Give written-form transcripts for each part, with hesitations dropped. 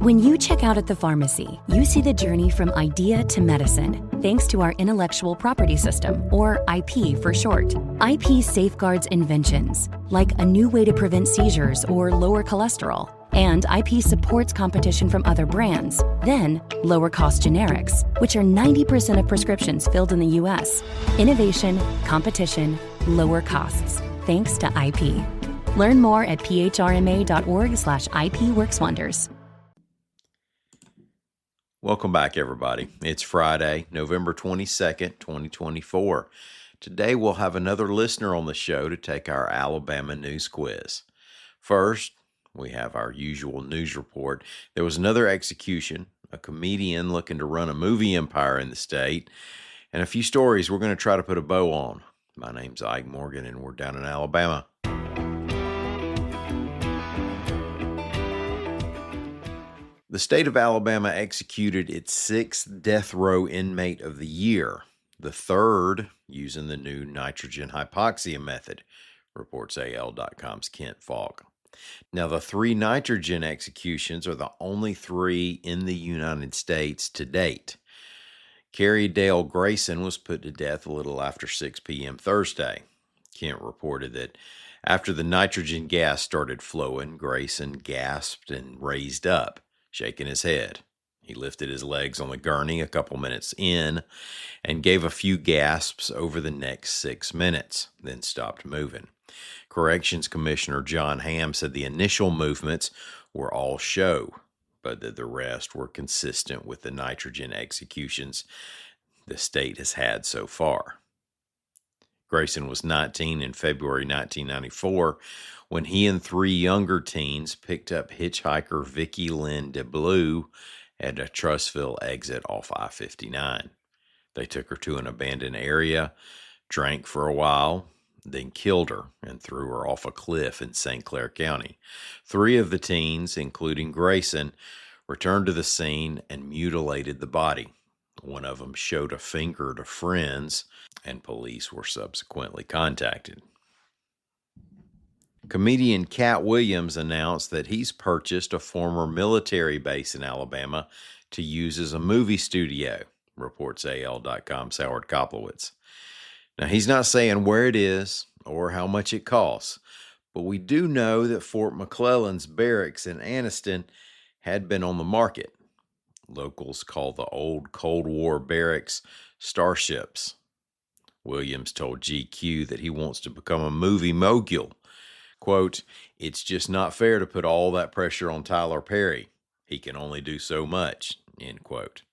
When you check out at the pharmacy, you see the journey from idea to medicine, thanks to our intellectual property system, or IP for short. IP safeguards inventions, like a new way to prevent seizures or lower cholesterol. And IP supports competition from other brands, then lower-cost generics, which are 90% of prescriptions filled in the U.S. Innovation, competition, lower costs, thanks to IP. Learn more at phrma.org/IP Works Wonders. Welcome back, everybody. It's Friday, November 22nd, 2024. Today, we'll have another listener on the show to take our Alabama news quiz. First, we have our usual news report. There was another execution, a comedian looking to run a movie empire in the state, and a few stories we're going to try to put a bow on. My name's Ike Morgan, and we're down in Alabama. The state of Alabama executed its 6th death row inmate of the year, the third using the new nitrogen hypoxia method, reports AL.com's Kent Falk. Now, the 3 nitrogen executions are the only 3 in the United States to date. Carrie Dale Grayson was put to death a little after 6 p.m. Thursday. Kent reported that after the nitrogen gas started flowing, Grayson gasped and raised up, shaking his head. He lifted his legs on the gurney a couple minutes in and gave a few gasps over the next 6 minutes, then stopped moving. Corrections Commissioner John Hamm said the initial movements were all show, but that the rest were consistent with the nitrogen executions the state has had so far. Grayson was 19 in February 1994 when he and 3 younger teens picked up hitchhiker Vicki Lynn DeBlue at a Trussville exit off I-59. They took her to an abandoned area, drank for a while, then killed her and threw her off a cliff in St. Clair County. 3 of the teens, including Grayson, returned to the scene and mutilated the body. One of them showed a finger to friends, and police were subsequently contacted. Comedian Katt Williams announced that he's purchased a former military base in Alabama to use as a movie studio, reports AL.com's Howard Koplowitz. Now, he's not saying where it is or how much it costs, but we do know that Fort McClellan's barracks in Anniston had been on the market. Locals call the old Cold War barracks starships. Williams told GQ that he wants to become a movie mogul. Quote, "It's just not fair to put all that pressure on Tyler Perry. He can only do so much," end quote.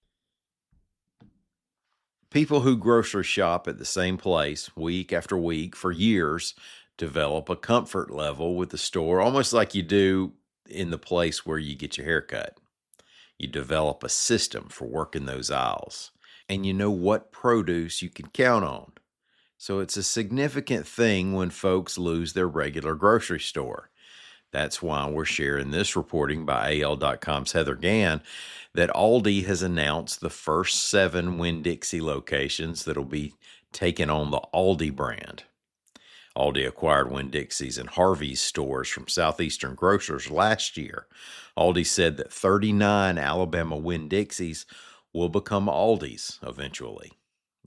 People who grocery shop at the same place week after week for years develop a comfort level with the store, almost like you do in the place where you get your hair cut. You develop a system for working those aisles, and you know what produce you can count on. So it's a significant thing when folks lose their regular grocery store. That's why we're sharing this reporting by AL.com's Heather Gann that Aldi has announced the first 7 Winn-Dixie locations that'll be taken on the Aldi brand. Aldi acquired Winn-Dixie's and Harvey's stores from Southeastern Grocers last year. Aldi said that 39 Alabama Winn-Dixie's will become Aldi's eventually,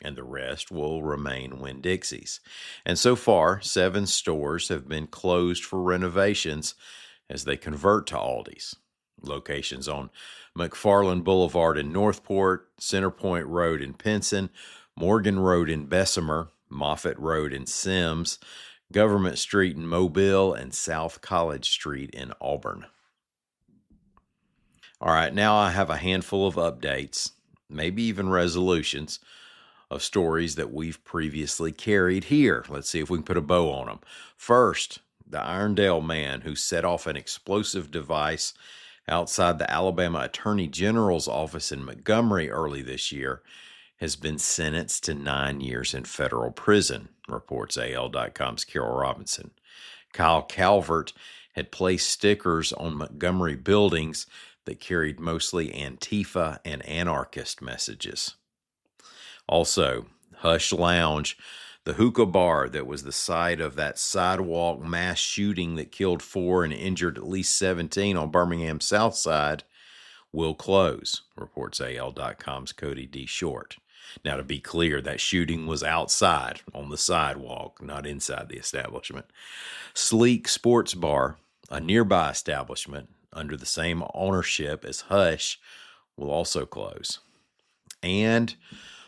and the rest will remain Winn-Dixie's. And so far, 7 stores have been closed for renovations as they convert to Aldi's. Locations on McFarland Boulevard in Northport, Centerpoint Road in Pinson, Morgan Road in Bessemer, Moffett Road in Sims, Government Street in Mobile, and South College Street in Auburn. All right, now I have a handful of updates, maybe even resolutions, of stories that we've previously carried here. Let's see if we can put a bow on them. First, the Irondale man who set off an explosive device outside the Alabama Attorney General's office in Montgomery early this year has been sentenced to 9 years in federal prison, reports AL.com's Carol Robinson. Kyle Calvert had placed stickers on Montgomery buildings that carried mostly Antifa and anarchist messages. Also, Hush Lounge, the hookah bar that was the site of that sidewalk mass shooting that killed 4 and injured at least 17 on Birmingham's South Side, will close, reports AL.com's Cody D. Short. Now, to be clear, that shooting was outside on the sidewalk, not inside the establishment. Sleek Sports Bar, a nearby establishment under the same ownership as Hush, will also close. And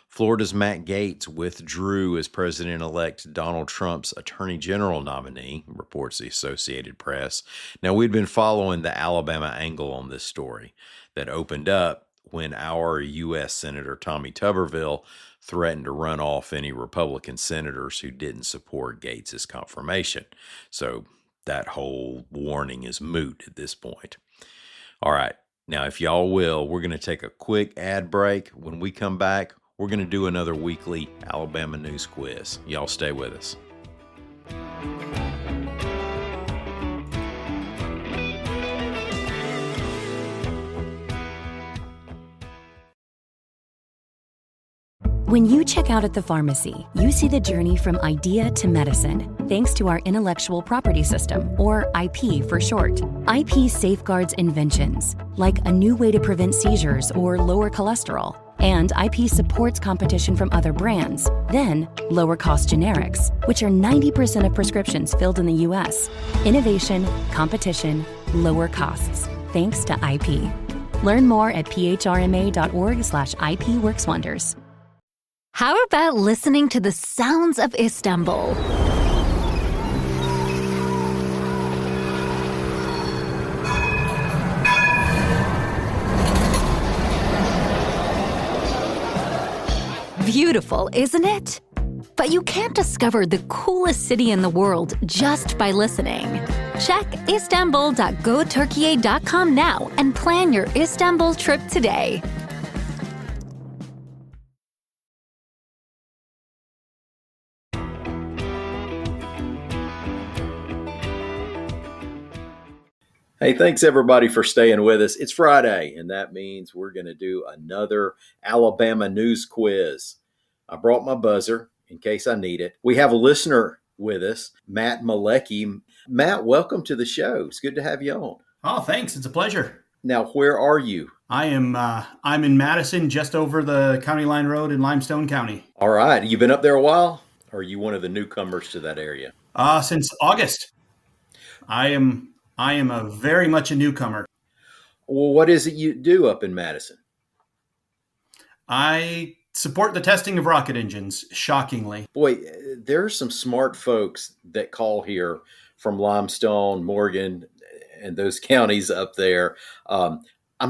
Florida's Matt Gaetz withdrew as President-elect Donald Trump's Attorney General nominee, reports the Associated Press. Now, we'd been following the Alabama angle on this story that opened up when our U.S. Senator Tommy Tuberville threatened to run off any Republican senators who didn't support Gaetz's confirmation. So that whole warning is moot at this point. All right. Now, if y'all will, we're going to take a quick ad break. When we come back, we're going to do another weekly Alabama news quiz. Y'all stay with us. When you check out at the pharmacy, you see the journey from idea to medicine, thanks to our intellectual property system, or IP for short. IP safeguards inventions, like a new way to prevent seizures or lower cholesterol. And IP supports competition from other brands, then lower cost generics, which are 90% of prescriptions filled in the US. Innovation, competition, lower costs, thanks to IP. Learn more at phrma.org/IP Works Wonders. How about listening to the sounds of Istanbul? Beautiful, isn't it? But you can't discover the coolest city in the world just by listening. Check istanbul.goturkiye.com now and plan your Istanbul trip today. Hey, thanks everybody for staying with us. It's Friday, and that means we're going to do another Alabama news quiz. I brought my buzzer in case I need it. We have a listener with us, Matt Malecki. Matt, welcome to the show. It's good to have you on. Oh, thanks. It's a pleasure. Now, where are you? I'm in Madison, just over the County Line Road in Limestone County. All right. You been up there a while? Or are you one of the newcomers to that area? Since August. I am very much a newcomer. Well, what is it you do up in Madison? I support the testing of rocket engines, shockingly. Boy, there are some smart folks that call here from Limestone, Morgan, and those counties up there. I'm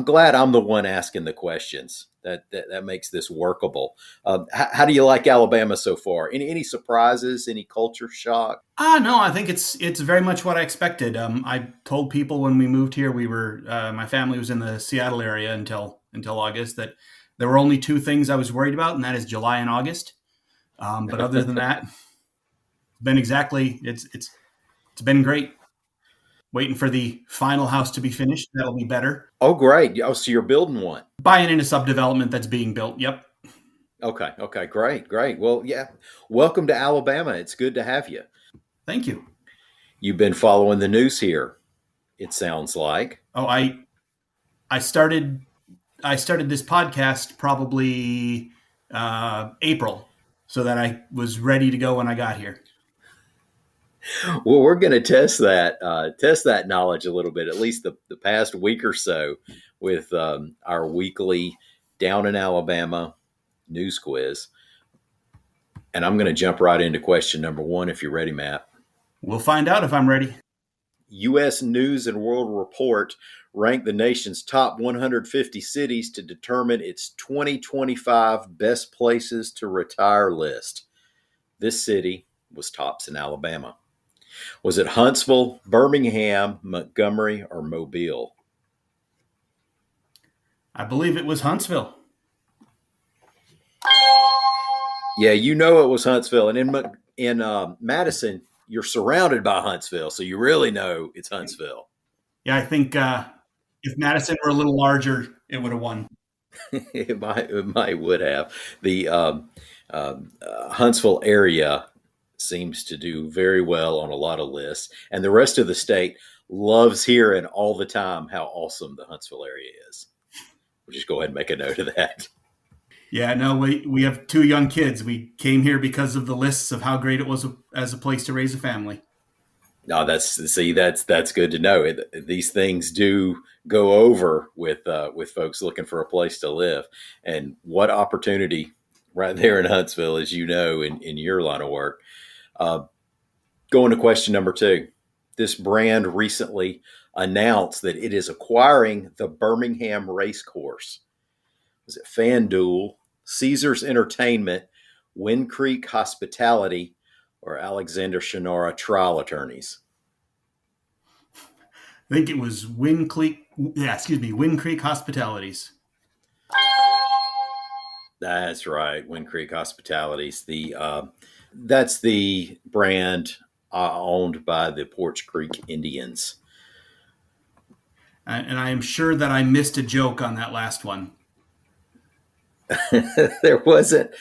glad I'm the one asking the questions. That makes this workable. How do you like Alabama so far? Any surprises? Any culture shock? No, I think it's very much what I expected. I told people when we moved here, my family was in the Seattle area until August, that there were only two things I was worried about, and that is July and August. But other than that, it's been great. Waiting for the final house to be finished. That'll be better. Oh, great. Oh, so you're building one. Buying in a subdevelopment that's being built. Yep. Okay. Great. Well, yeah. Welcome to Alabama. It's good to have you. Thank you. You've been following the news here, it sounds like. Oh, I started this podcast probably April, so that I was ready to go when I got here. Well, we're going to test that knowledge a little bit, at least the past week or so, with our weekly Down in Alabama news quiz. And I'm going to jump right into question number one, if you're ready, Matt. We'll find out if I'm ready. U.S. News and World Report ranked the nation's top 150 cities to determine its 2025 best places to retire list. This city was tops in Alabama. Was it Huntsville, Birmingham, Montgomery, or Mobile? I believe it was Huntsville. Yeah, it was Huntsville. And in Madison, you're surrounded by Huntsville, so you really know it's Huntsville. Yeah, I think if Madison were a little larger, it would have won. It might would have. The Huntsville area seems to do very well on a lot of lists, and the rest of the state loves hearing all the time how awesome the Huntsville area is. We'll just go ahead and make a note of that. Yeah, no, we have 2 young kids. We came here because of the lists of how great it was as a place to raise a family. No, that's good to know. These things do go over with folks looking for a place to live, and what opportunity right there in Huntsville, as you know, in your line of work. Going to question number 2. This brand recently announced that it is acquiring the Birmingham Racecourse. Was it FanDuel, Caesars Entertainment, Wind Creek Hospitality, or Alexander Shannara Trial Attorneys? I think it was Wind Creek Hospitalities. That's right, Wind Creek Hospitalities. That's the brand owned by the Porch Creek Indians. And I am sure that I missed a joke on that last one. There wasn't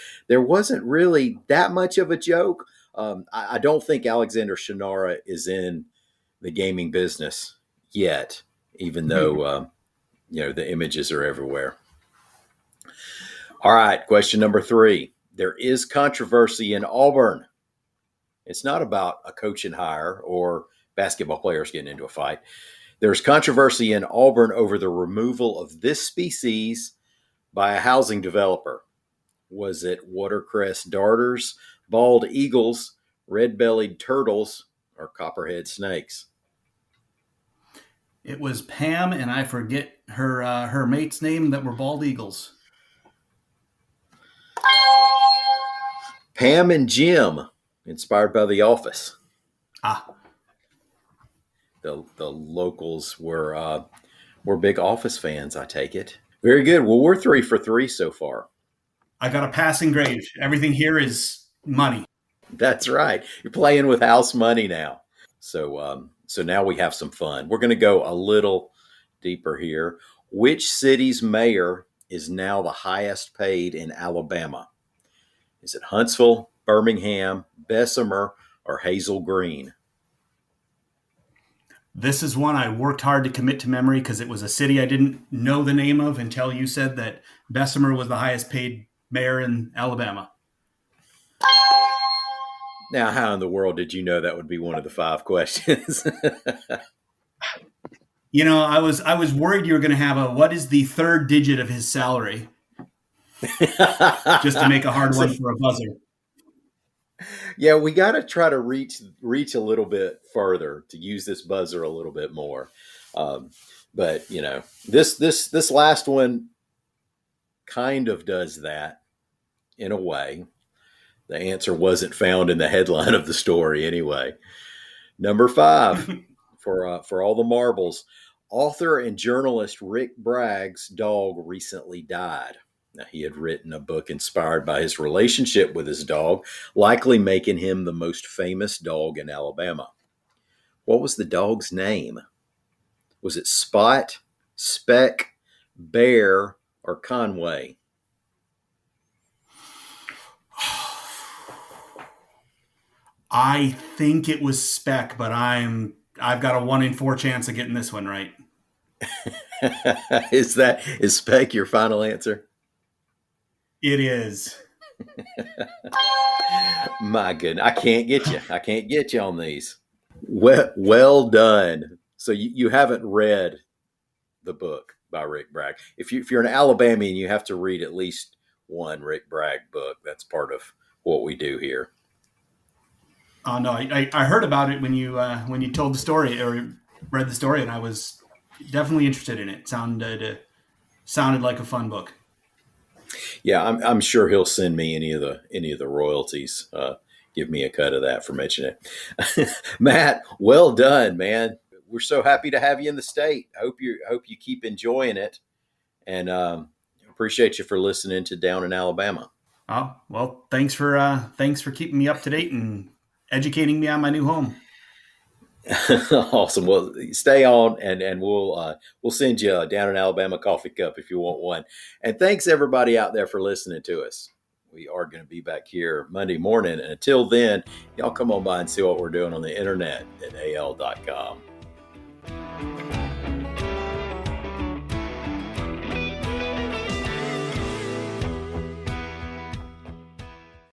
really that much of a joke. I don't think Alexander Shannara is in the gaming business yet, even though the images are everywhere. All right, question number 3. There is controversy in Auburn. It's not about a coaching hire or basketball players getting into a fight. There's controversy in Auburn over the removal of this species by a housing developer. Was it watercress darters, bald eagles, red-bellied turtles, or copperhead snakes? It was Pam, and I forget her mate's name that were bald eagles. Pam and Jim, inspired by The Office. The locals were big Office fans, I take it. Very good. Well, we're 3 for 3 so far. I got a passing grade. Everything here is money. That's right. You're playing with house money now. So now we have some fun. We're going to go a little deeper here. Which city's mayor is now the highest paid in Alabama? Is it Huntsville, Birmingham, Bessemer, or Hazel Green? This is one I worked hard to commit to memory because it was a city I didn't know the name of until you said that Bessemer was the highest paid mayor in Alabama. Now, how in the world did you know that would be one of the 5 questions? I was worried you were going to have what is the 3rd digit of his salary? Just to make a hard one for a buzzer. Yeah, we got to try to reach a little bit further to use this buzzer a little bit more. But this last one kind of does that in a way. The answer wasn't found in the headline of the story anyway. Number 5 for all the marbles. Author and journalist Rick Bragg's dog recently died. Now, he had written a book inspired by his relationship with his dog, likely making him the most famous dog in Alabama. What was the dog's name? Was it Spot, Speck, Bear, or Conway? I think it was Speck, but I've got a 1 in 4 chance of getting this one right. Is Speck your final answer? It is. My goodness, I can't get you on these. Well done. So you haven't read the book by Rick Bragg. If you're an Alabamian, you have to read at least one Rick Bragg book. That's part of what we do here. Oh no, I heard about it when you told the story or read the story, and I was definitely interested in it. Sounded like a fun book. Yeah, I'm sure he'll send me any of the royalties. Give me a cut of that for mentioning it. Matt, well done, man. We're so happy to have you in the state. I hope you keep enjoying it, and appreciate you for listening to Down in Alabama. Oh well, thanks for keeping me up to date and educating me on my new home. Awesome. Well, stay on, and we'll send you a Down in Alabama coffee cup if you want one. And thanks everybody out there for listening to us. We are going to be back here Monday morning. And until then, y'all come on by and see what we're doing on the internet at al.com.